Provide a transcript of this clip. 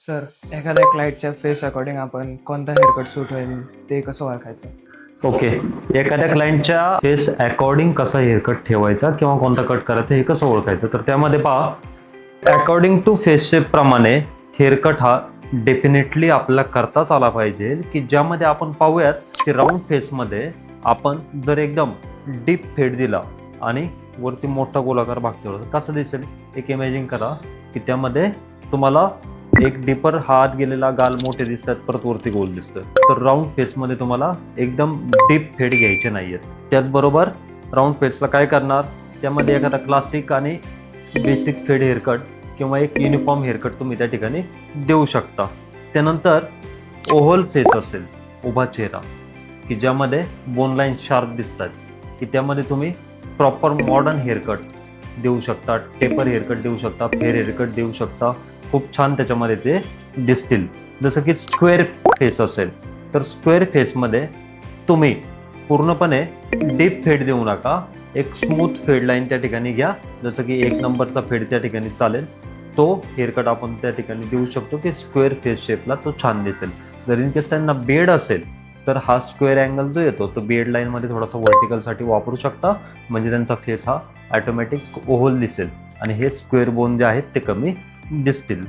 Sir, एखाद्या क्लायंटच्या face according आपण कोणता हेअरकट सूट होईल ते कसं ओळखायचं? ओके. एखाद्या क्लायंटच्या फेस अकॉर्डिंग कसा हेअरकट ठेवायचा किंवा कोणता कट करायचा हे कसं ओळखायचं, तर त्यामध्ये पहा, अकॉर्डिंग टू फेस शेप प्रमाणे हेअरकट हा डेफिनेटली आपल्याला करताच आला पाहिजे, की ज्यामध्ये आपण पाहूयात की राऊंड फेसमध्ये आपण जर एकदम डीप फेड दिला आणि वरती मोठा गोलाकार भाग ठेवला तर कसं दिसेल. एक इमॅजिन करा की त्यामध्ये तुम्हाला एक डीपर हात गेलेला, गाल मोठे दिसतात, परत वरती गोल दिसतोय. तर राऊंड फेसमध्ये तुम्हाला एकदम डीप फेड घ्यायचे नाहीयेत. त्याचबरोबर राऊंड फेसला काय करणार, त्यामध्ये एखादा क्लासिक आणि बेसिक फेड हेअरकट किंवा एक युनिफॉर्म हेअरकट तुम्ही त्या ठिकाणी देऊ शकता. त्यानंतर ओव्हल फेस असेल, उभा चेहरा, की ज्यामध्ये बोन लाईन शार्प दिसतात, की त्यामध्ये तुम्ही प्रॉपर मॉडर्न हेअरकट देऊ शकता, टेपर हेअरकट देऊ शकता, फेअर हेअरकट देऊ शकता. खूप छान त्याच्यामध्ये ते दिसतील. जसं की स्क्वेअर फेस असेल तर स्क्वेअर फेसमध्ये तुम्ही पूर्णपणे डीप फेड देऊ नका, एक स्मूथ फेड लाईन त्या ठिकाणी घ्या. जसं की 1 नंबरचा फेड त्या ठिकाणी चालेल, तो हेअरकट आपण त्या ठिकाणी देऊ शकतो की स्क्वेअर फेस शेपला तो छान दिसेल. जर इन केस त्यांना बेड असेल तर हा स्क्वेअर अँगल जो येतो तो बेड लाईनमध्ये थोडासा व्हर्टिकलसाठी वापरू शकता, म्हणजे त्यांचा फेस हा ऑटोमॅटिक ओव्हल दिसेल आणि हे स्क्वेअर बोन जे आहेत ते कमी दिसतील.